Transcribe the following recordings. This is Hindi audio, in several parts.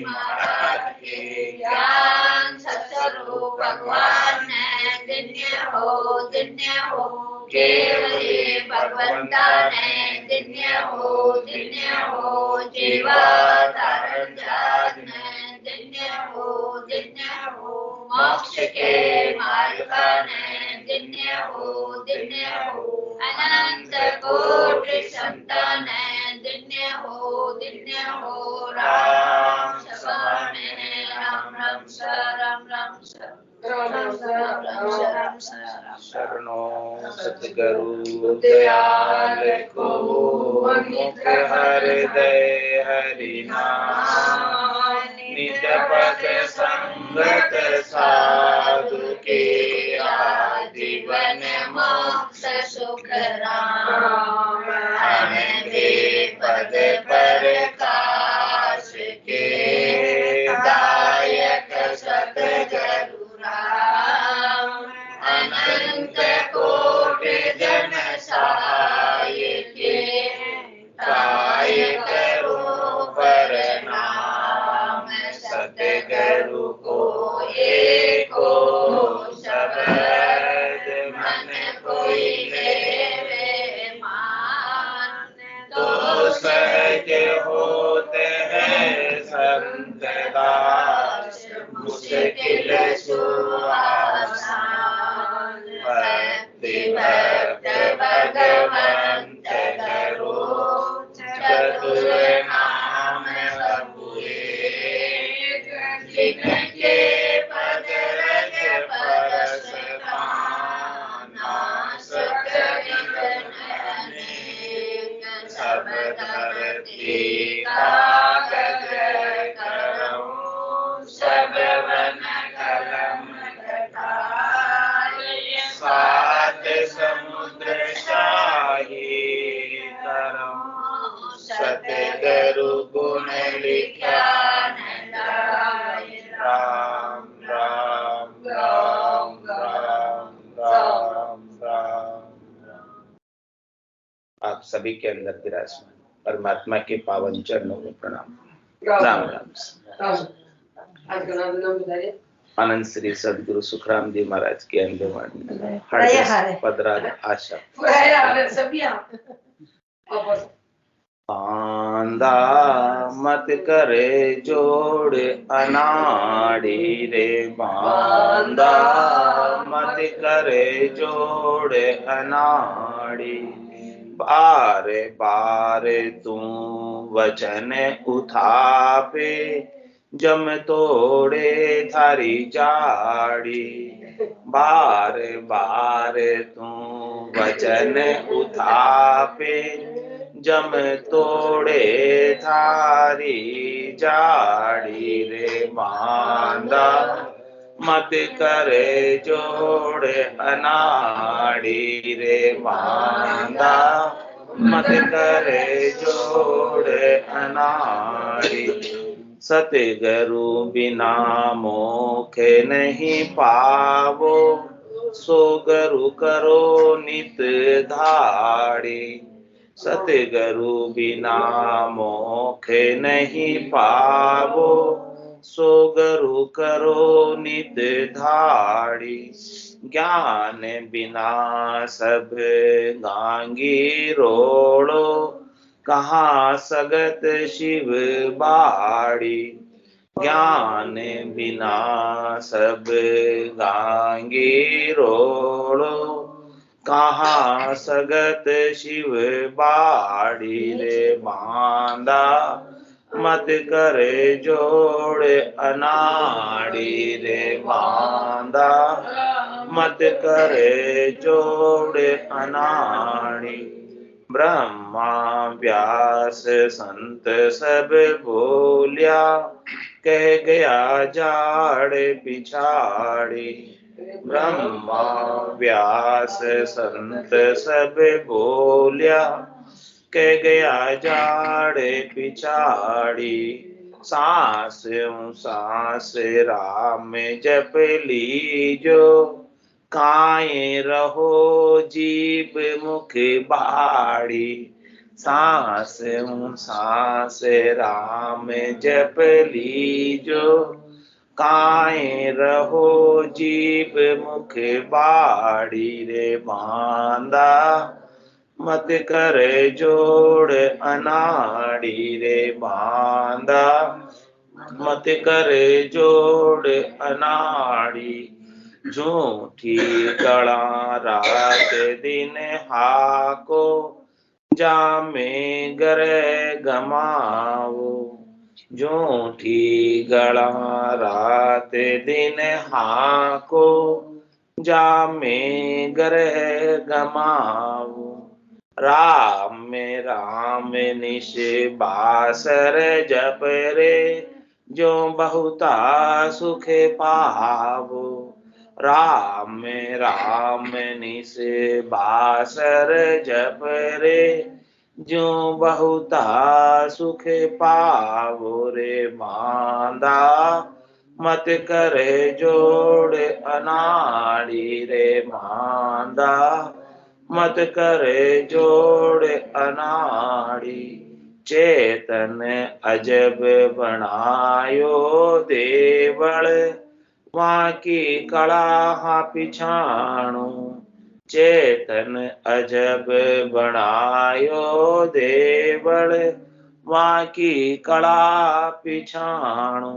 महाराज के। ज्ञान सत्स्वरूप भगवान ने दिन्य हो केवली भगवंता ने दिन्य हो जीवा तारण जात ने दिन्य हो मोक्ष के मार्ग ने दिन्य हो अनंत कोटि संतान दिन्य हो राम सभा में राम राम शरणो सतगुरु दयाल को मुख हृदय हरि नाम निज पद संगत साधु के जीवन मोक्ष सुख राम अनंते पद प्रकाश के दायक सतगुरु राम अनंत कोटि जन सहाय के काय करो प्रणाम सतगुरु को एको शब्द मन कोई लेवे मान तो सच होते हैं संत दास मुश्किल सुआसान भक्ति भक्त भगवंत करो चतुर नाम सबुए जिनके पद रज परस पाना सुख निधन अनेक सब धरती कागज करो सब वन कलम कटाए सात समुद्र शाही करम सतगुरु गुण लिखा राम राम राम राम राम राम। आप सभी के अंदर विराजमान परमात्मा के पावन चरणों में प्रणाम। राम राम। आनंद श्री सदगुरु सुखराम जी महाराज के अंडे पदराज आशा बांधा मत करे जोड़ अनाड़ी रे बांधा मत करे जोड़ अनाड़ी बारे बारे तू वचन उठापे जम तोड़े थारी जाड़ी बारे बारे तू वचन उठापे जम तोड़े थारी जाड़ी रे बांधा मत करे जोड़े अनाड़ी रे बांधा मत करे जोड़े अनाड़ी सतगुरु बिना मोखे नहीं पावो सो गुरु करो नित धाड़ी सतगुरु बिना मोखे नहीं पावो सो गुरु करो नित धाड़ी ज्ञान बिना सब गांगी रोड़ो कहाँ सगत शिव बाड़ी ज्ञान बिना सब गांगी रोड़ो कहाँ सगत शिव बाड़ी रे बांधा मत करे जोड़ अनाड़ी रे बांधा मत करे जोड़ अनाड़ी ब्रह्मा व्यास संत सब बोलिया कह गया जाड़ पिछाड़ी ब्रह्मा व्यास संत सब बोलिया कह गया जाड़ पिछाड़ी सांस सांस राम जप लीजो काये रहो जीव मुख बाड़ी सांस सांस राम जप लीजो, काए रहो जीव मुख बाड़ी रे बांदा, मत कर जोड़ अनाड़ी रे बांदा, मत कर जोड़ अनाड़ी। झूठी गला रात दिन हाको, जामे गरे गमाओ। झूठी गला रात दिन हाको, जामे गरे गमाओ। राम निश बासर जप रे, जो बहुता सुख पावो। राम निश बासर जप रे, जो बहुता सुख पावो रे बांदा, मत करे जोड़ अनाड़ी रे बांदा, मत करे जोड़ अनाड़ी। चेतन अजब बनायो देवल, वहाँ की कला पिछाणु। चेतन अजब बनायो देवल, वहाँ की कला पिछाणु।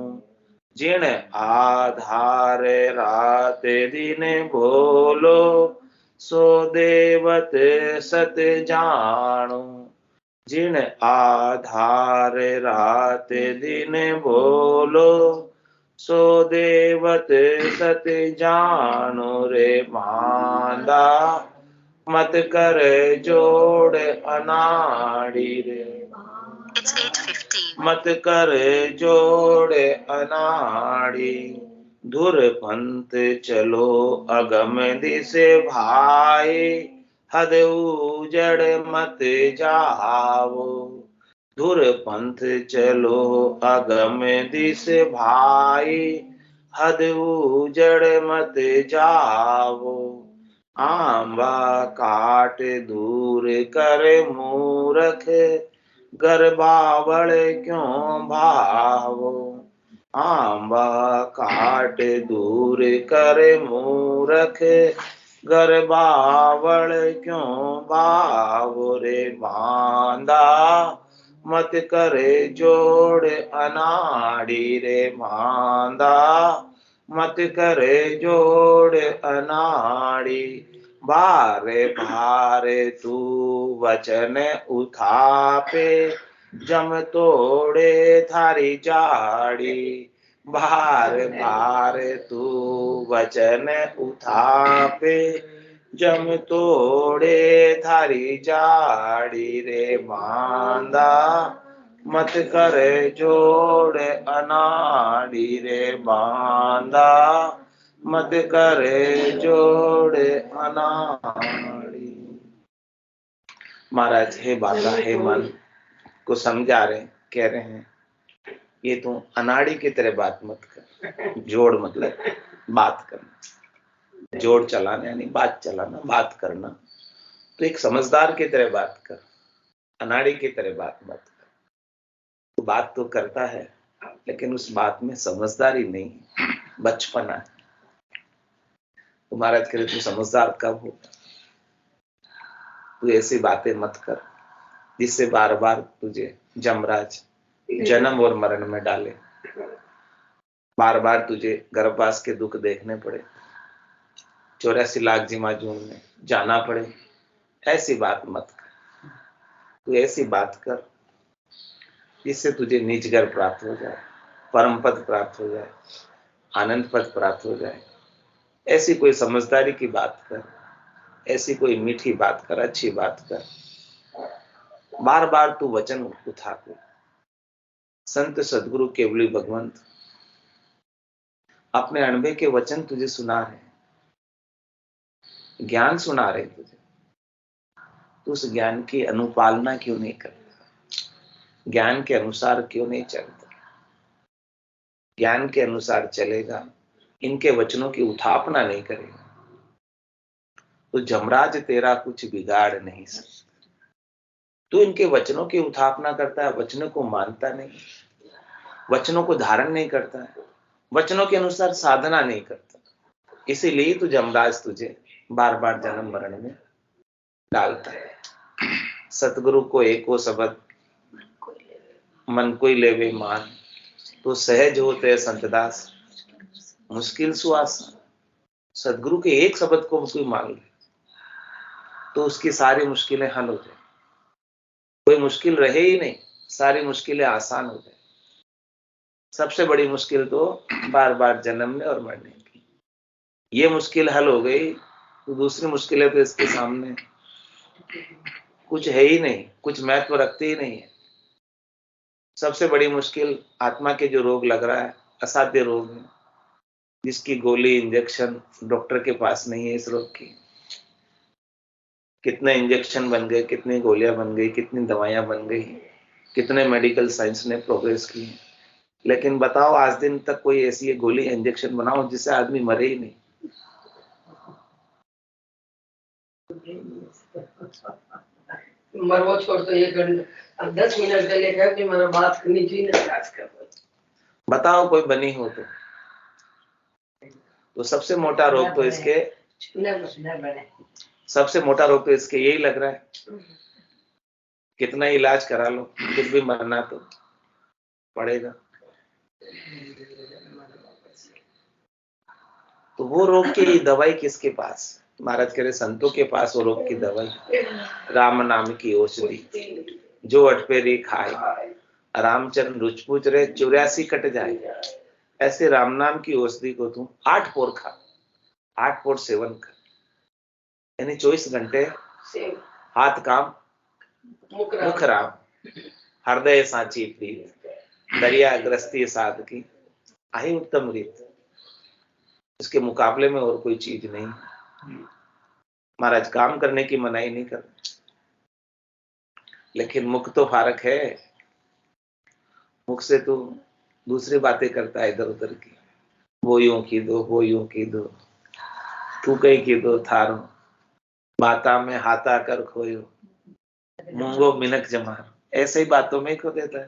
जिन आधार रात दिन बोलो, सो देवत सत जाणु। जिन आधार रात दिन बोलो, सो देवत सत जाणु रे बांदा, मत कर जोड़ अनाड़ी रे। It's 8:15. मत कर जोड़ अनाड़ी। धुर पंथ चलो अगम दिस भाई, हद उजड़ मत जाओ। धुर पंथ चलो अगम दिस भाई, हद उजड़ मत जाओ। आंबा काट दूर कर मूरख, गर्बावल क्यों भावो। आंबा काट दूर कर मूरख, गर्बावल क्यों भावो रे बांदा, मत करे जोड़ अनाड़ी रे बांदा, मत करे जोड़ अनाड़ी। भारे भारे तू वचन उठापे, जम तोड़े थारी जाड़ी। भार भार तू वचन उठापे, जम तोड़े थारी जाड़ी रे बांदा, मत करे जोड़ अनाड़ी रे बांदा, मत करे जोड़ अनाड़ी। महाराज हे बाबा हे मन को समझा रहे, कह रहे हैं ये तू अनाड़ी की तरह बात मत कर। जोड़ मतलब बात करना, जोड़ चलाना यानी बात चलाना, बात करना। तो एक समझदार की तरह बात कर, अनाड़ी की तरह बात मत कर। तो बात तो करता है, लेकिन उस बात में समझदारी नहीं, बचपना है। तो महाराज कह रहे तू समझदार कब हो? तू ऐसी बातें मत कर जिससे बार बार तुझे जमराज जन्म और मरण में डाले, बार बार तुझे गर्भवास के दुख देखने पड़े, 84 लाख जिमाजून में जाना पड़े। ऐसी बात मत कर। तू ऐसी बात कर जिससे तुझे निज घर प्राप्त हो जाए, परम पद प्राप्त हो जाए, आनंद पद प्राप्त हो जाए। ऐसी कोई समझदारी की बात कर, ऐसी कोई मीठी बात कर, अच्छी बात कर। बार बार तू वचन उठा के संत सदगुरु केवली भगवंत अपने अणबे के वचन तुझे सुना रहे, ज्ञान सुना रहे तुझे। तू उस ज्ञान की अनुपालना क्यों नहीं करता? ज्ञान के अनुसार क्यों नहीं चलता? ज्ञान के अनुसार चलेगा, इनके वचनों की उठापना नहीं करेगा, तो जमराज तेरा कुछ बिगाड़ नहीं सकता। तू इनके वचनों की उत्थापना करता है, वचनों को मानता नहीं, वचनों को धारण नहीं करता है, वचनों के अनुसार साधना नहीं करता। इसीलिए तो जमराज तुझे बार बार जन्म मरण में डालता है। सतगुरु को एको शब्द मन कोई लेवे मान, तो सहज होते संतदास मुश्किल सुआसन। सदगुरु के एक शब्द को कोई मान ले तो उसकी सारी मुश्किलें हल हो जाए, कोई मुश्किल रहे ही नहीं, सारी मुश्किलें आसान हो जाए। सबसे बड़ी मुश्किल तो बार बार जन्मने और मरने की, ये मुश्किल हल हो गई तो दूसरी मुश्किलें तो इसके सामने कुछ है ही नहीं, कुछ महत्व रखते ही नहीं है। सबसे बड़ी मुश्किल आत्मा के जो रोग लग रहा है, असाध्य रोग है, जिसकी गोली इंजेक्शन डॉक्टर के पास नहीं है। इस रोग की कितने इंजेक्शन बन गए, कितनी गोलियां बन गई, कितनी दवाइयां बन गई, कितने मेडिकल साइंस ने प्रोग्रेस की, लेकिन बताओ आज दिन तक कोई ऐसी गोली इंजेक्शन बनाओ जिससे आदमी मरे ही नहीं। मरवो छोड़ तो 1 घंटा 10 मिनट के लिए कह कि मेरा बात करनी चाहिए। बताओ कोई बनी हो तो सबसे मोटा रोग तो इसके सबसे मोटा रोग तो इसके यही लग रहा है। कितना इलाज करा लो फिर भी मरना तो पड़ेगा। तो वो रोग की दवाई किसके पास? महाराज कह रहे संतों के पास वो रोग की दवाई राम नाम की औषधि, जो अटपेरी खाए रामचरण रुच पूछ रहे 84 कट जाए। ऐसे राम नाम की औषधि को तू 8 पोर खा, 8 पोर सेवन कर, यानी 24 घंटे हाथ काम मुख राम, हृदय सांची प्रीत, दरिया ग्रस्ती साध की आही उत्तम रीत। इसके मुकाबले में और कोई चीज नहीं। महाराज काम करने की मनाही नहीं कर, लेकिन मुख तो फारक है। मुख से तू दूसरी बातें करता है इधर उधर की, वो यूं की दो, वो यूं की दो, तू कहीं की दो थारो, बाता में हाथा कर खोयो, मूंगो मिनक जमार। ऐसे ही बातों में खो देता है,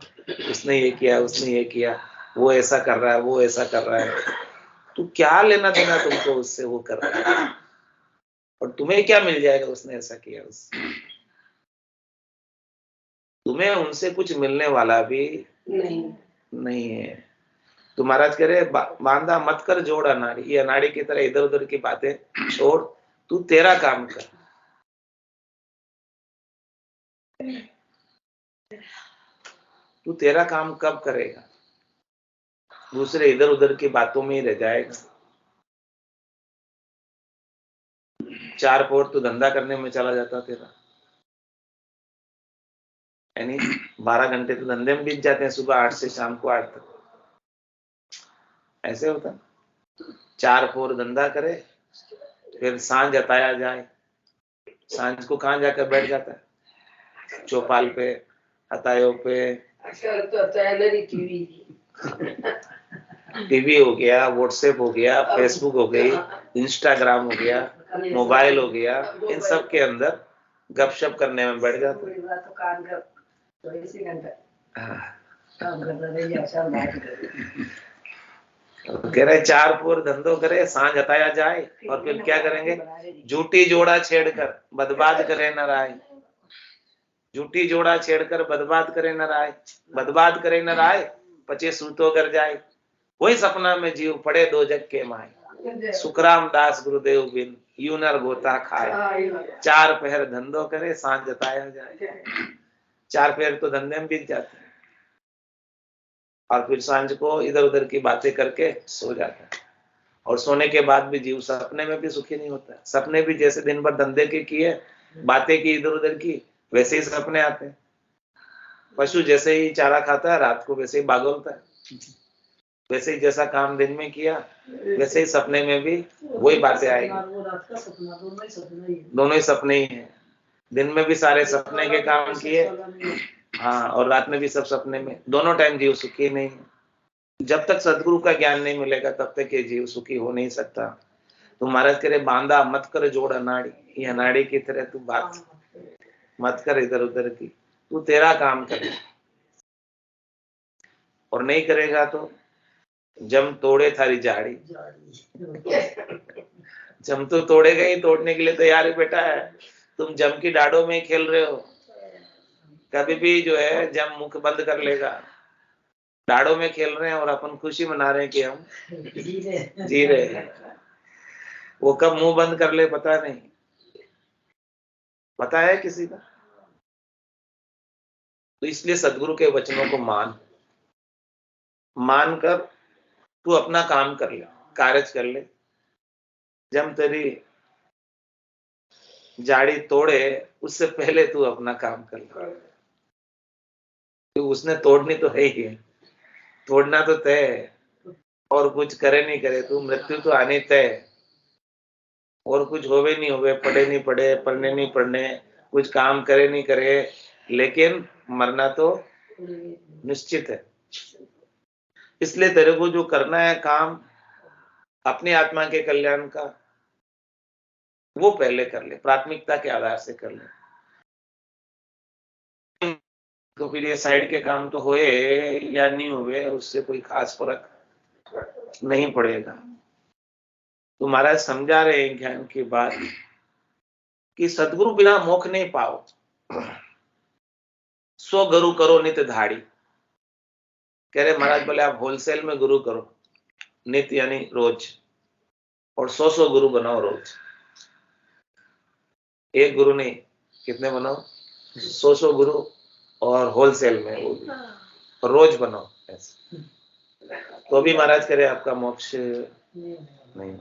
उसने ये किया, उसने ये किया, वो ऐसा कर रहा है, वो ऐसा कर रहा है। तू क्या लेना देना तुमको उससे, वो कर रहा है, और तुम्हें क्या मिल जाएगा उसने ऐसा किया उससे? तुम्हें उनसे कुछ मिलने वाला भी नहीं है। तो महाराज कह रहे बांधा मत कर जोड़ अनाड़ी, ये अनाड़ी की तरह इधर उधर की बातें छोड़, तू तेरा काम कर। तू तेरा काम कब करेगा? दूसरे इधर उधर की बातों में ही रह जाएगा। 4 पोर तो धंधा करने में चला जाता तेरा, यानी 12 घंटे तो धंधे में बीत जाते हैं, सुबह 8 से शाम को 8 तक। ऐसे होता 4 पोर धंधा करे, फिर सांझ अताया जाए। सांझ को कहाँ जाकर बैठ जाता है? चौपाल पे, अतायों पे। टीवी हो गया, व्हाट्सएप हो गया, फेसबुक हो गई, इंस्टाग्राम हो गया, मोबाइल हो गया, इन सब के अंदर गपशप करने में बैठ जाता है। कह रहे 4 पोर धंधो करे, सांझ हटाया जाए, और फिर क्या करेंगे? झूठी जोड़ा छेड़कर बदबाद करे न राय। झूठी जोड़ा छेड़कर बदबाद करे न राय, बदबाद करे न राय, पचे सूतो कर जाए। वही सपना में जीव पड़े 2 जग के माए। सुखराम दास गुरुदेव बिन यूं नर गोता खाए। 4 पहर धंधो करे, सांझ जताया जाए। 4 पहर तो धंधे में बीत जाते हैं, और फिर सांझ को इधर उधर की बातें करके सो जाता है। और सोने के बाद भी जीव सपने में भी सुखी नहीं होता है। सपने भी जैसे दिन भर धंधे के किए, बातें की इधर उधर की, वैसे ही सपने आते हैं। पशु जैसे ही चारा खाता है रात को वैसे ही बागोलता है, वैसे ही जैसा काम दिन में किया वैसे ही सपने में भी वही बातें आएगी। दोनों ही सपने ही हैं। दिन में भी सारे सपने के काम किए, हाँ, और रात में भी सब सपने में। दोनों टाइम जीव सुखी नहीं है। जब तक सदगुरु का ज्ञान नहीं मिलेगा तब तक ये जीव सुखी हो नहीं सकता। तो महाराज कह रहे बांधा मत कर जोड़ अनाड़ी, ये अनाड़ी की तरह तू बात मत कर इधर उधर की। तू तेरा काम कर, और नहीं करेगा तो जम तोड़े थारी जाड़ी। जम तो तोड़ेगा ही, तोड़ने के लिए तैयार है बेटा। तुम जम की डाड़ों में ही खेल रहे हो, कभी भी जो है जम मुख बंद कर लेगा। डाड़ों में खेल रहे हैं और अपन खुशी मना रहे हैं कि हम जी रहे हैं। वो कब मुंह बंद कर ले पता नहीं, पता है किसी का? तो इसलिए सदगुरु के वचनों को मान कर तू अपना काम कर ले, कार्य कर ले। जब तेरी जाड़ी तोड़े उससे पहले तू अपना काम कर ले। तो उसने तोड़नी तो है ही, तोड़ना तो तय है, और कुछ करे नहीं करे तू मृत्यु तो आनी तय है। और कुछ होवे नहीं होवे, पढ़े नहीं पढ़े, पढ़ने नहीं पढ़ने, कुछ काम करे नहीं करे, लेकिन मरना तो निश्चित है। इसलिए तेरे को जो करना है काम अपनी आत्मा के कल्याण का, वो पहले कर ले, प्राथमिकता के आधार से कर ले। तो फिर ये साइड के काम तो होए या नहीं हुए, उससे कोई खास फर्क नहीं पड़ेगा। तो महाराज समझा रहे हैं ज्ञान की बात कि सदगुरु बिना मोक्ष नहीं पाओ। सो गुरु करो नित्य धाड़ी। कह रहे महाराज बोले आप होलसेल में गुरु करो, नित्य यानी रोज, और 100 गुरु बनाओ रोज। एक गुरु नहीं, कितने बनाओ? 100 गुरु, और होलसेल में वो भी रोज बनाओ ऐसे। तो भी महाराज करे आपका मोक्ष नहीं।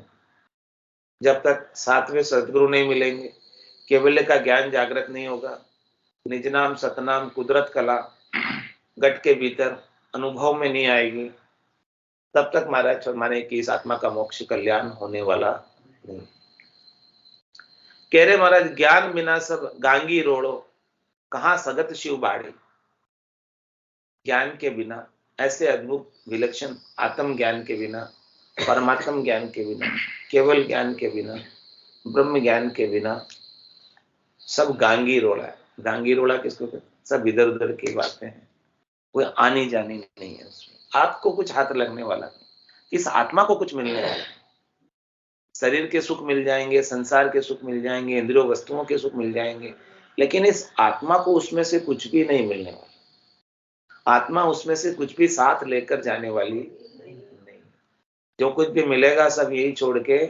जब तक 7वें सदगुरु नहीं मिलेंगे, केवल्य का ज्ञान जागृत नहीं होगा, निज नाम सतनाम कुदरत कला गट के भीतर अनुभव में नहीं आएगी, तब तक महाराज माने कि इस आत्मा का मोक्ष कल्याण होने वाला नहीं। कह रहे महाराज ज्ञान बिना सब गांगी रोड़ो, कहां सगत शिव बाड़ी। ज्ञान के बिना, ऐसे अद्भुत विलक्षण आत्म ज्ञान के बिना, परमात्म ज्ञान के बिना, केवल ज्ञान के बिना, ब्रह्म ज्ञान के बिना सब गांगी रोड़ा है। गांगी रोड़ा किसको कहते? सब इधर उधर की बातें हैं, कोई आनी जानी नहीं है उसमें। आपको कुछ हाथ लगने वाला नहीं, इस आत्मा को कुछ मिलने वाला। शरीर के सुख मिल जाएंगे, संसार के सुख मिल जाएंगे, इंद्रियों वस्तुओं के सुख मिल जाएंगे, लेकिन इस आत्मा को उसमें से कुछ भी नहीं मिलने वाला। आत्मा उसमें से कुछ भी साथ लेकर जाने वाली नहीं। जो कुछ भी मिलेगा सब यही छोड़ के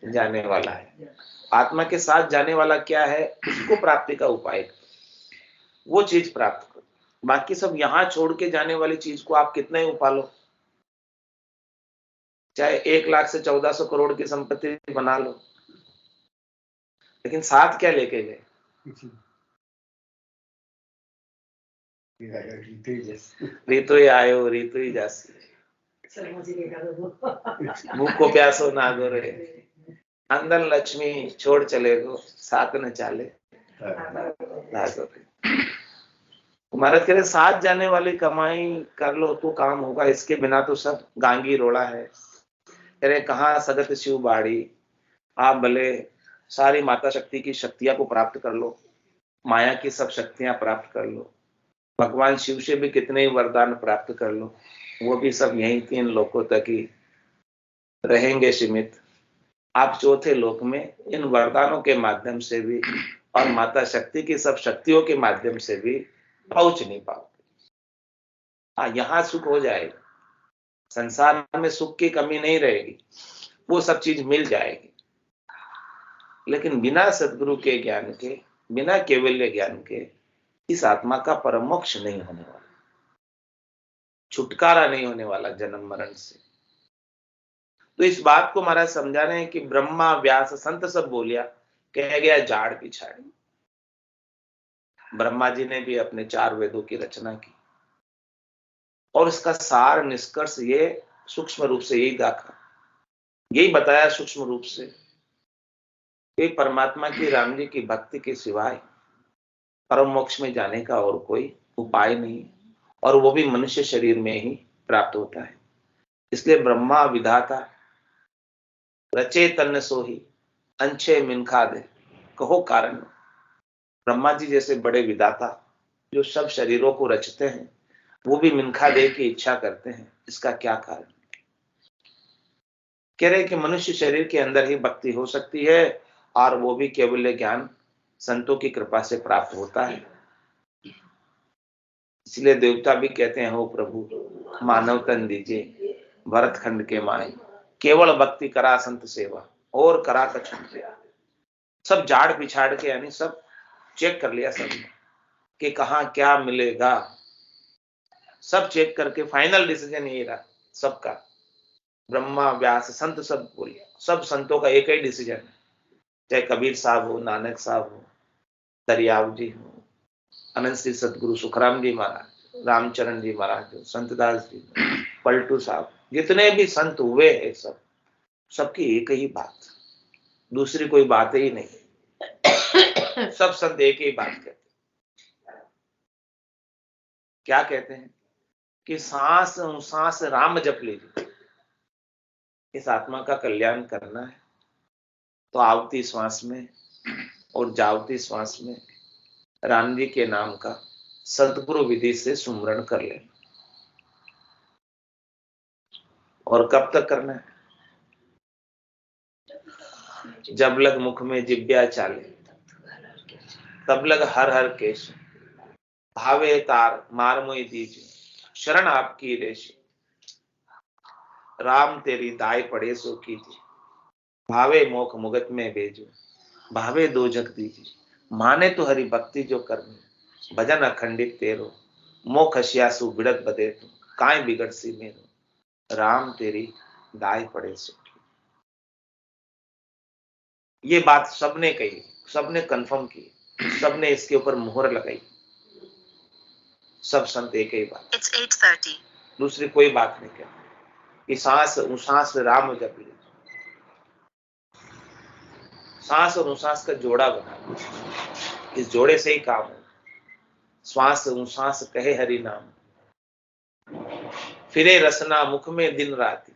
जाने वाला है। आत्मा के साथ जाने वाला क्या है, उसको प्राप्ति का उपाय, वो चीज प्राप्त करो। बाकी सब यहां छोड़ के जाने वाली चीज को आप कितना ही उपालो, चाहे 1 लाख से 1400 करोड़ की संपत्ति बना लो, लेकिन साथ क्या लेके गए? रीतो ही आयो रीतो ही जासी, भूखो प्यासो ना गो रे, अंदर लक्ष्मी छोड़ चले गो, साथ न चाले महाराज कह रहे साथ जाने वाली कमाई कर लो तो काम होगा, इसके बिना तो सब गांगी रोड़ा है। कह रहे कहाँ सगत शिव बाड़ी। आप भले सारी माता शक्ति की शक्तियां को प्राप्त कर लो, माया की सब शक्तियां प्राप्त कर लो, भगवान शिव से भी कितने ही वरदान प्राप्त कर लो, वो भी सब यही 3 लोकों तक ही रहेंगे सीमित। आप चौथे लोक में इन वरदानों के माध्यम से भी और माता शक्ति की सब शक्तियों के माध्यम से भी पहुंच नहीं पाओगे। हाँ, यहाँ सुख हो जाएगा, संसार में सुख की कमी नहीं रहेगी, वो सब चीज मिल जाएगी, लेकिन बिना सदगुरु के ज्ञान के, बिना केवल्य ज्ञान के इस आत्मा का परम मोक्ष नहीं होने वाला, छुटकारा नहीं होने वाला जन्म मरण से। तो इस बात को महाराज समझा रहे हैं कि ब्रह्मा व्यास संत सब बोलिया, कह गया झाड़ पिछाड़ी। ब्रह्मा जी ने भी अपने 4 वेदों की रचना की, और इसका सार निष्कर्ष ये सूक्ष्म रूप से यही देखा, यही बताया सूक्ष्म रूप से कि परमात्मा की, राम जी की भक्ति के सिवाय परम मोक्ष में जाने का और कोई उपाय नहीं, और वो भी मनुष्य शरीर में ही प्राप्त होता है। इसलिए ब्रह्मा विधाता रचे तन्न सोही, अंछे मिनखा दे कहो कारण। ब्रह्मा जी जैसे बड़े विधाता जो सब शरीरों को रचते हैं वो भी मिनखा दे की इच्छा करते हैं, इसका क्या कारण? कह रहे कि मनुष्य शरीर के अंदर ही भक्ति हो सकती है और वो भी केवल ज्ञान संतों की कृपा से प्राप्त होता है। इसलिए देवता भी कहते हैं, हो प्रभु मानव तन दीजिए भरत खंड के माए, केवल भक्ति करा संत सेवा और करा कछु नहीं। सब झाड़ पिछाड़ के यानी सब चेक कर लिया सब कि कहाँ क्या मिलेगा, सब चेक करके फाइनल डिसीजन यही रहा सबका। ब्रह्मा व्यास संत सब बोले, सब संतों का एक ही डिसीजन है, चाहे कबीर साहब हो, नानक साहब हो, दरियाव जी हो, अनंत श्री सतगुरु सुखराम जी महाराज, रामचरण जी महाराज हो, संतदास जी, पलटू साहब, जितने भी संत हुए हैं सब, सबकी एक ही बात, दूसरी कोई बात ही नहीं। सब संत एक ही बात कहते हैं। क्या कहते हैं कि सांस सांस राम जप लीजिए। इस आत्मा का कल्याण करना है तो आवती श्वास में और जावती श्वास में राम जी के नाम का सदगुरु विधि से सुमरण कर लेना। और कब तक करना है? जब लग मुख में जिब्या चाले तब लग हर हर केश, भावे तार मार मोई दीजिए शरण आपकी रेश, राम तेरी दाई पड़े सो कीजिए, भावे मोख मुगत में भेजो, भावे दो जग दीजिए, माने तो हरि भक्ति जो करनी, भजन अखंडित तेरो, मोख हसियासु बिड़त बदे तो काय बिगड़ सी मेरो, राम तेरी दाई पड़े सो। ये बात सबने कही, सबने कंफर्म की, सबने इसके ऊपर मुहर लगाई, सब संत एक ही बात। It's 8:30. दूसरी कोई बात नहीं कहती कि सांस उसांस राम जप लीजिए। सांस और उसांस का जोड़ा बना, इस जोड़े से ही काम है। श्वास उसांस कहे हरि नाम, फिरे रसना मुख में दिन राति,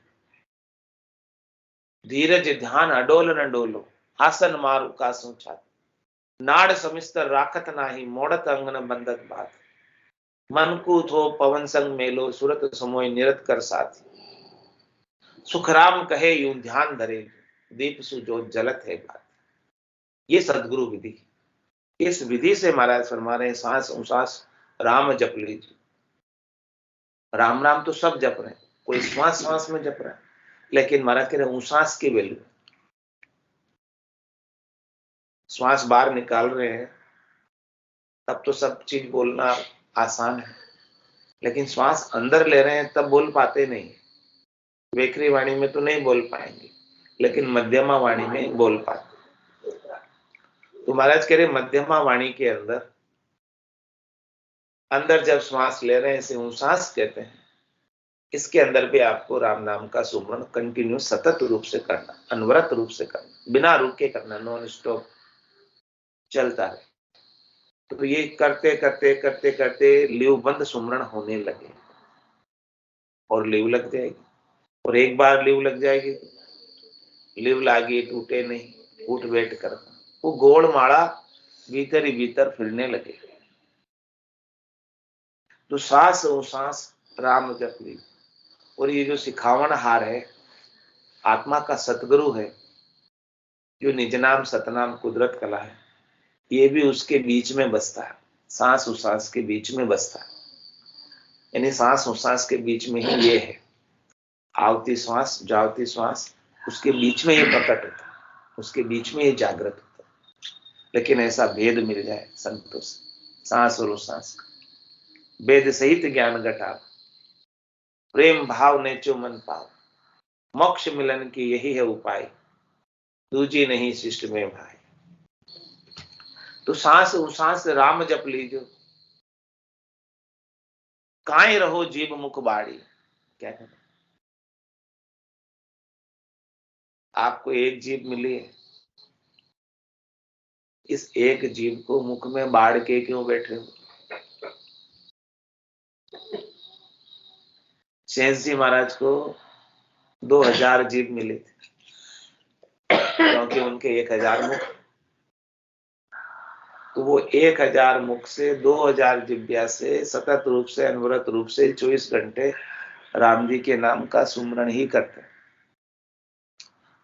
धीरज ध्यान अडोल न डोलो, आसन मारू कासों छाती, नाड़ समिस्तर राखत नाही, मोड़त अंगन बंदत बात, मन को थो पवन संग मेलो, सुरत समोय निरत कर साथी, सुखराम कहे यूं ध्यान धरे, दीप सुजोत जलत है बात। ये सदगुरु विधि, इस विधि से महाराज फरमा रहे हैं सांस उसास राम जप लीजिए। राम नाम तो सब जप रहे हैं, कोई श्वास श्वास में जप रहा है, लेकिन महाराज कह रहे उसास की वैल्यू, श्वास बाहर निकाल रहे हैं तब तो सब चीज बोलना आसान है, लेकिन श्वास अंदर ले रहे हैं तब बोल पाते नहीं। वेखरी वाणी में तो नहीं बोल पाएंगे, लेकिन मध्यमा वाणी में बोल पाते। तो महाराज कह रहे मध्यमा वाणी के अंदर अंदर जब श्वास ले रहे हैं इसे उसास कहते हैं। इसके अंदर भी आपको राम नाम का सुमरण कंटिन्यू सतत रूप से करना, अनवरत रूप से करना, बिना रुके करना, नॉन स्टॉप चलता है। तो ये करते करते करते करते लीव बंद सुमरण होने लगे और लीव लग जाएगी, और एक बार लीव लग जाएगी, लीव लागी टूटे नहीं, उठ बैठ करना, वो गोल माड़ा भीतर ही भीतर फिरने लगे। तो सांस उसास राम जप ली। और ये जो सिखावन हार है आत्मा का सतगुरु है, जो निज नाम सतनाम कुदरत कला है, ये भी उसके बीच में बसता है, सांस उसास के बीच में बसता है। यानी सांस उसास के बीच में ही ये है, आवती श्वास जावती श्वास, उसके बीच में ये प्रकट होता है, उसके बीच में ये जागृत होता है। लेकिन ऐसा भेद मिल जाए संतों से, सांस और उसास का वेद सहित ज्ञान घटा, प्रेम भाव नेचो मन पाओ, मोक्ष मिलन की यही है उपाय, दूजी नहीं शिष्ट में भाई। तो सांस उसास राम जप लीजो, काए रहो जीव मुख बाड़ी। क्या करें, आपको एक जीव मिली है, इस एक जीव को मुख में बाढ़ के क्यों बैठे हो? शेष जी महाराज को 2000 जीव मिले थे, क्योंकि उनके 1000 मुख। तो वो 1000 मुख से 2000 जिब्या से सतत रूप से अनवरत रूप से 24 घंटे राम जी के नाम का सुमरण ही करते हैं।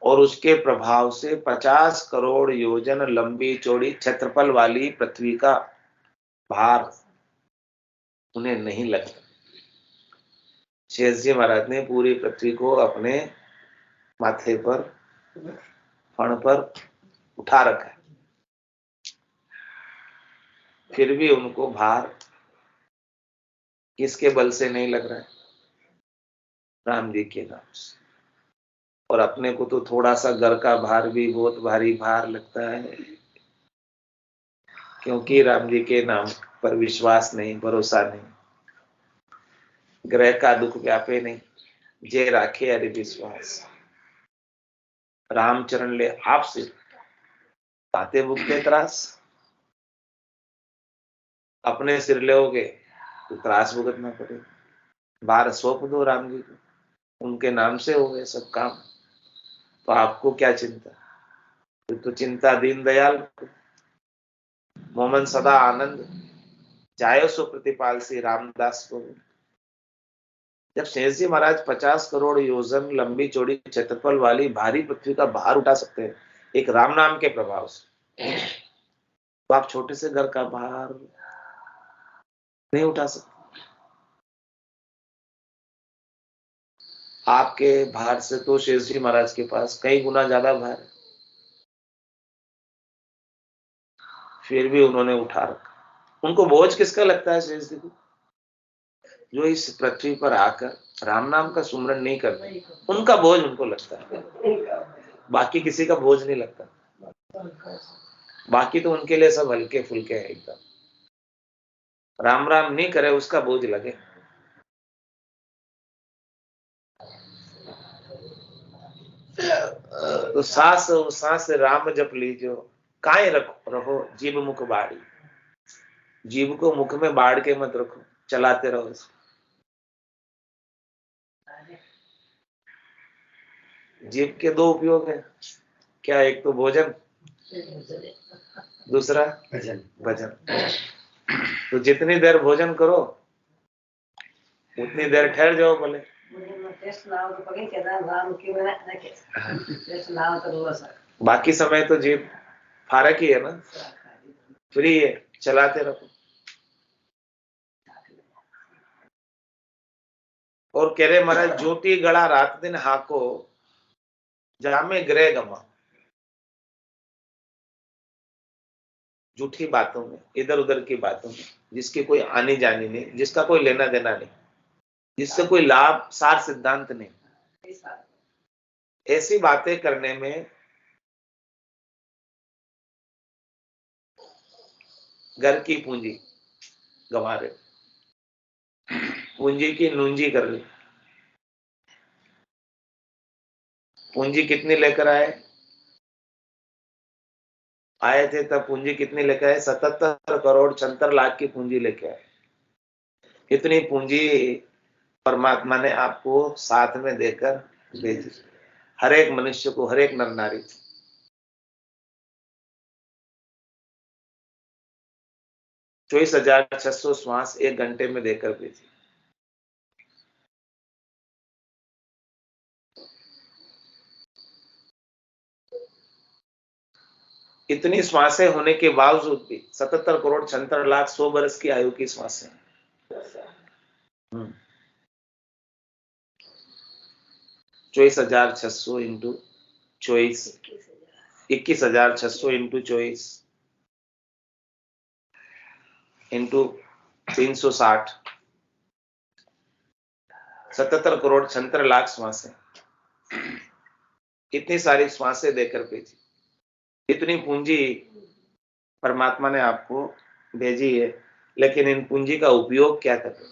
और उसके प्रभाव से 50 करोड़ योजन लंबी चौड़ी क्षेत्रफल वाली पृथ्वी का भार उन्हें नहीं लगता। शेष जी महाराज ने पूरी पृथ्वी को अपने माथे पर, फण पर उठा रखा है, फिर भी उनको भार किसके बल से नहीं लग रहा है? राम जी के नाम से। और अपने को तो थोड़ा सा घर का भार भी बहुत भारी भार लगता है, क्योंकि राम जी के नाम पर विश्वास नहीं, भरोसा नहीं। ग्रह का दुख व्यापे नहीं, जे राखे अरे विश्वास। रामचरण ले आपसे ताते भुगते त्रास। अपने सिर लोगे तो त्रास भुगतना पड़ेगा। भार सौंप दो राम जी को, उनके नाम से हो गए सब काम। तो आपको क्या चिंता? तो चिंता दीन दयाल को। मोमन सदा आनंद जायो सो प्रतिपाल श्री रामदास को। जब शेष जी महाराज 50 करोड़ योजन लंबी चौड़ी क्षेत्रफल वाली भारी पृथ्वी का भार उठा सकते हैं एक राम नाम के प्रभाव से, तो आप छोटे से घर का भार नहीं उठा सकते। आपके भार से तो शेष जी महाराज के पास कई गुना ज्यादा भार है, फिर भी उन्होंने उठा रखा। उनको बोझ किसका लगता है शेष जी को? जो इस पृथ्वी पर आकर राम नाम का सुमरण नहीं करते, उनका बोझ उनको लगता है। बाकी किसी का बोझ नहीं लगता। बाकी तो उनके लिए सब हल्के फुल्के हैं एकदम। राम राम नहीं करे उसका बोझ लगे। तो सांस राम जप लीजो, काहे रहो जीव मुख बाड़ी। जीव को मुख में बाढ़ के मत रखो, चलाते रहो इसको। जीव के दो उपयोग है क्या? एक तो भोजन, दूसरा भजन। तो जितनी देर भोजन करो उतनी देर ठहर जाओ भले। बाकी समय तो जीव फारक ही है ना, फ्री है, चलाते रहो। और कह रहे महाराज ज्योति गड़ा रात दिन हाको, जामे ग्रह गमा। झूठी बातों में, इधर उधर की बातों में, जिसकी कोई आनी जानी नहीं, जिसका कोई लेना देना नहीं, जिससे कोई लाभ सार सिद्धांत नहीं, ऐसी बातें करने में घर की पूंजी गंवा रहे, पूंजी की नूंजी कर ली। पूंजी कितनी लेकर आए थे तब पूंजी कितनी लेकर आए? 77 करोड़ 76 लाख की पूंजी लेके आए। इतनी पूंजी परमात्मा ने आपको साथ में देकर भेजी, हर एक मनुष्य को, हर एक नर नारी। 24,600 श्वास 1 घंटे में देकर भेजी। इतनी श्वासें होने के बावजूद भी 77 करोड़ 76 लाख 100 बरस की आयु की श्वासें। 24,600 into 24, 21,600 into 24 into 360, 77 crore 76 lakh श्वासें। इतनी सारी श्वासें देकर भेजी, इतनी पूंजी परमात्मा ने आपको भेजी है, लेकिन इन पूंजी का उपयोग क्या करें?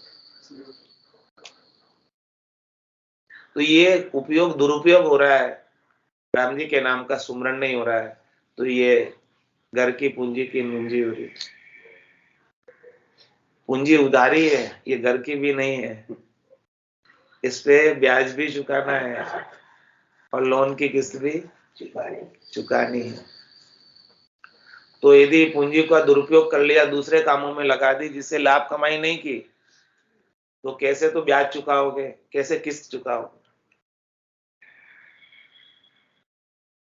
तो ये उपयोग दुरुपयोग हो रहा है, राम जी के नाम का सुमरण नहीं हो रहा है, तो ये घर की पूंजी की मुंजी हो रही है। पूंजी उधारी है, ये घर की भी नहीं है, इस पे ब्याज भी चुकाना है और लोन की किस्त भी चुकानी है। तो यदि पूंजी का दुरुपयोग कर लिया, दूसरे कामों में लगा दी जिससे लाभ कमाई नहीं की, तो कैसे तो ब्याज चुकाओगे, कैसे किस्त चुकाओगे?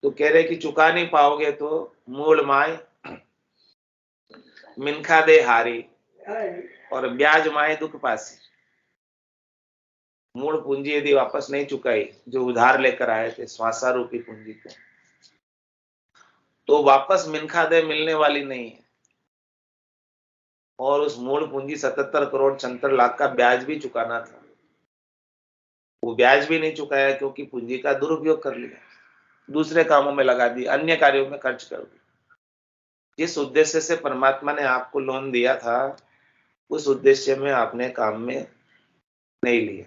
तो कह रहे कि चुका नहीं पाओगे तो मूल माय मिनखा दे हारी और ब्याज माए दुख पासी। मूल पूंजी यदि वापस नहीं चुकाई, जो उधार लेकर आए थे श्वासा रूपी पूंजी को, तो वापस मिनखा दे मिलने वाली नहीं है। और उस मूल पूंजी 77 करोड़ 76 लाख का ब्याज भी चुकाना था, वो ब्याज भी नहीं चुकाया क्योंकि पूंजी का दुरुपयोग कर लिया, दूसरे कामों में लगा दी, अन्य कार्यों में खर्च कर दी। जिस उद्देश्य से परमात्मा ने आपको लोन दिया था, उस उद्देश्य में आपने काम में नहीं लिया।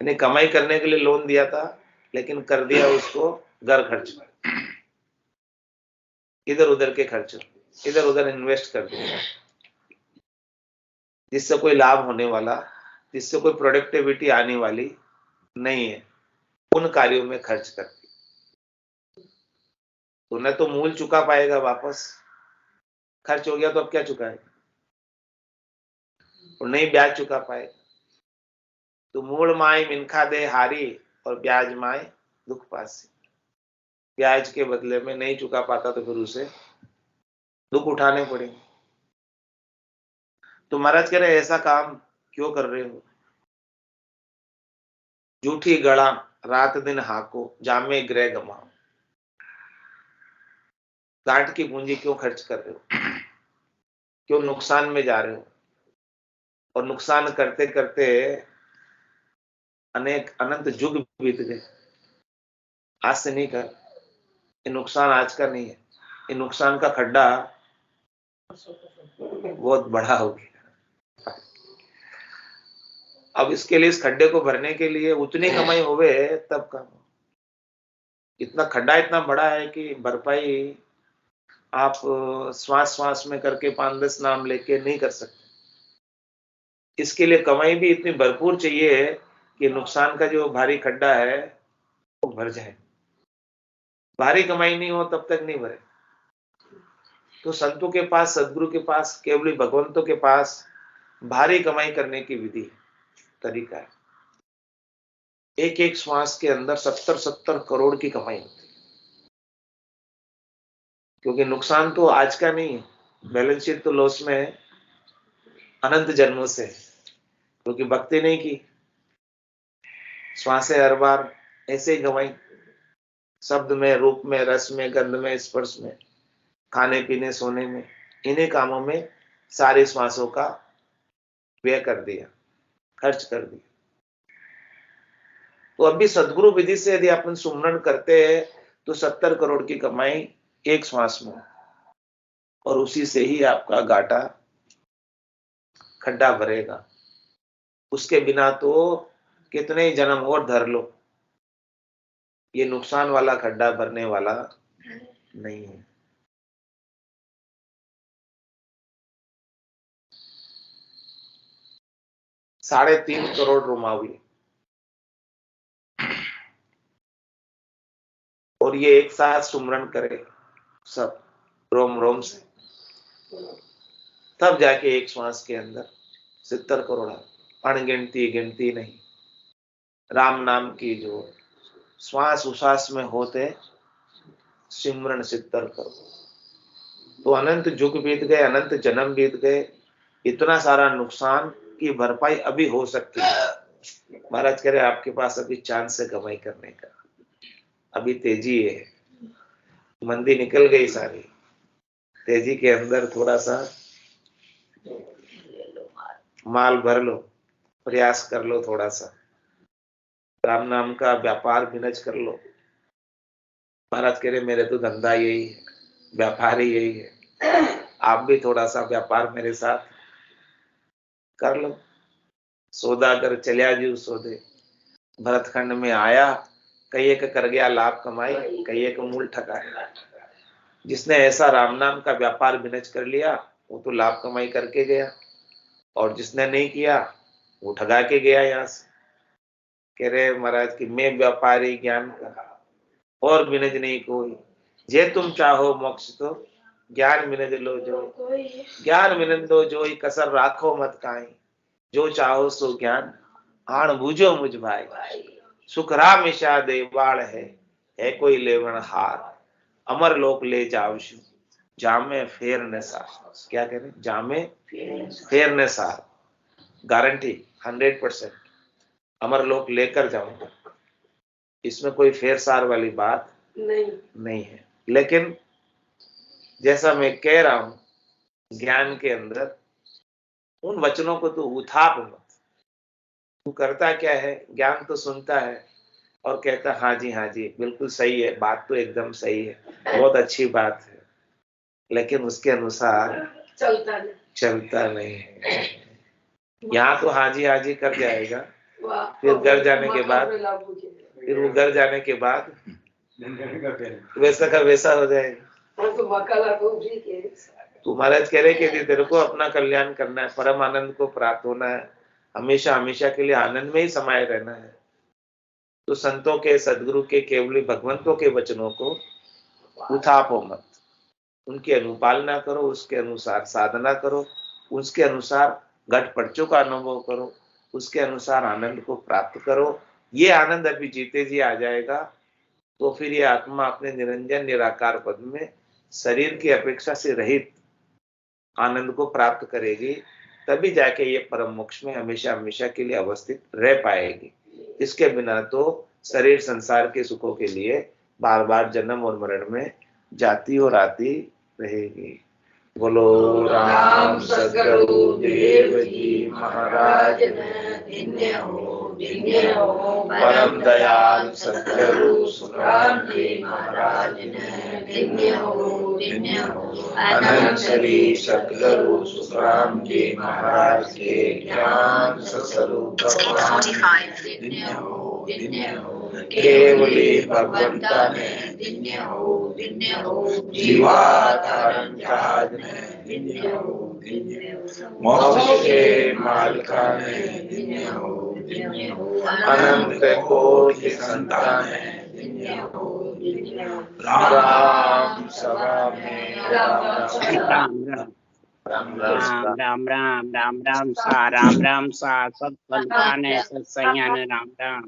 यानी कमाई करने के लिए लोन दिया था, लेकिन कर दिया उसको घर खर्च में, इधर उधर के खर्च, इधर उधर इन्वेस्ट कर दिया, जिससे कोई लाभ होने वाला, जिससे कोई प्रोडक्टिविटी आने वाली नहीं है, उन कार्यों में खर्च कर दिया। तो न तो मूल चुका पाएगा वापस, खर्च हो गया तो अब क्या चुकाएगा, और नहीं ब्याज चुका पाएगा। तो मूल माए मिनखा दे हारी और ब्याज माए दुख पासी। ब्याज के बदले में नहीं चुका पाता तो फिर उसे दुख उठाने पड़ेंगे। तो महाराज कह रहे ऐसा काम क्यों कर रहे हो? झूठी गड़ा रात दिन हाको जामे ग्रह गमाओ। गांठ की पूंजी क्यों खर्च कर रहे हो? क्यों नुकसान में जा रहे हो? और नुकसान करते करते अनेक अनंत युग बीत गए। आज से नहीं कर, ये नुकसान आज का नहीं है, ये नुकसान का खड्डा बहुत बड़ा हो गया। अब इसके लिए, इस खड्डे को भरने के लिए उतनी कमाई होवे तब काम। इतना खड्डा इतना बड़ा है कि भरपाई आप श्वास श्वास में करके 5-10 नाम लेके नहीं कर सकते। इसके लिए कमाई भी इतनी भरपूर चाहिए कि नुकसान का जो भारी खड्डा है वो भर जाए। भारी कमाई नहीं हो तब तक नहीं भरे। तो संतों के पास, सदगुरु के पास, केवल भगवंतों के पास भारी कमाई करने की विधि, तरीका है। एक एक श्वास के अंदर 70-70 करोड़ की कमाई होती है। क्योंकि नुकसान तो आज का नहीं है, बैलेंस शीट तो लॉस में है अनंत जन्मों से, क्योंकि भक्ति नहीं की, श्वासें हर बार ऐसे ही गंवाई, शब्द में, रूप में, रस में, गंध में, स्पर्श में, खाने पीने, सोने में, इन्हीं कामों में सारे श्वासों का व्यय कर दिया, खर्च कर दिया। तो अभी सदगुरु विधि से यदि अपन सुमरण करते हैं तो 70 करोड़ की कमाई एक श्वास में, और उसी से ही आपका घाटा, खड्डा भरेगा। उसके बिना तो कितने ही जन्म और धर लो, ये नुकसान वाला खड्डा भरने वाला नहीं है। ₹3.5 करोड़ रोमावी, और ये एक साथ सुमरण करे सब रोम रोम से, तब जाके एक श्वास के अंदर 70 करोड़, अनगिनती गिनती नहीं, राम नाम की जो श्वास उश्वास में होते सिमरण 70 करोड़। तो अनंत युग बीत गए, अनंत जन्म बीत गए, इतना सारा नुकसान की भरपाई अभी हो सकती है। महाराज कह रहे आपके पास अभी चांस है कमाई करने का, अभी तेजी है, मंदी निकल गई सारी, तेजी के अंदर थोड़ा सा माल भर लो, प्रयास कर लो, थोड़ा सा राम नाम का व्यापार बिनज कर लो। महाराज कह रहे मेरे तो धंधा यही है, व्यापार ही यही है, आप भी थोड़ा सा व्यापार मेरे साथ कर लो। सौदा कर चलिया जी सौदे, भरतखंड में आया, कई एक कर गया लाभ कमाई, कई एक मूल ठगाया। जिसने ऐसा राम नाम का व्यापार बिनज कर लिया वो तो लाभ कमाई करके गया, और जिसने नहीं किया वो ठगा के गया यहाँ से। कह रहे महाराज कि मैं व्यापारी ज्ञान का और बिनज नहीं कोई, जे तुम चाहो मोक्ष तो ज्ञान मिनद लो जो, ज्ञान मिनद लो जोई कसर राखो मत काई, जो चाहो सो ज्ञान आण बूझो मुझ भाई, सुख रामेशा देवाल है कोई लेवण हार, अमर लोक ले जावशु जामे फेर ने सार। क्या कह रहे, जामे फेर ने सार, गारंटी 100%, अमर लोक लेकर जाऊंगा, इसमें कोई फेर सार वाली बात नहीं है। लेकिन जैसा मैं कह रहा हूं, ज्ञान के अंदर उन वचनों को तू उथाप मत। तू करता क्या है, ज्ञान तो सुनता है और कहता हाँ जी बिल्कुल सही है, बात तो एकदम सही है, बहुत अच्छी बात है, लेकिन उसके अनुसार चलता नहीं है। यहाँ तो हाँ जी कर जाएगा, फिर घर जाने के बाद, फिर वो घर जाने के बाद वैसा का वैसा हो जाएगा। तू महाराज कह रहे कि तेरे को अपना कल्याण करना है, परम आनंद को प्राप्त होना है, हमेशा हमेशा के लिए आनंद में ही समाये रहना है, तो संतों के, सदगुरु के, केवली भगवंतों के वचनों को उठापो मत, उनकी अनुपालना करो, उसके अनुसार साधना करो, उसके अनुसार घट पर्चों का अनुभव करो, उसके अनुसार आनंद को प्राप्त करो। ये आनंद अभी जीते जी आ जाएगा, तो फिर ये आत्मा अपने निरंजन निराकार पद में शरीर की अपेक्षा से रहित आनंद को प्राप्त करेगी, तभी जाके ये परम मोक्ष में हमेशा हमेशा के लिए अवस्थित रह पाएगी। इसके बिना तो शरीर संसार के सुखों के लिए बार बार जन्म और मरण में जाती और आती रहेगी। बोलो राम सद्गुरु देव जी महाराज, परम दयाल सद्गुरु सुखराम जी महाराज, अनंत श्री सद्गुरु सुखराम जी महाराज के ज्ञान स्वरूप केवली भगवंता ने जीवाधारण जहाज ने, मोक्ष के मालिका ने, अनंत कोटि संतान ने, राम सभा में राम सा सब संतान है, सत्संज्ञान राम राम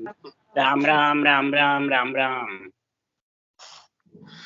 राम राम राम राम राम राम।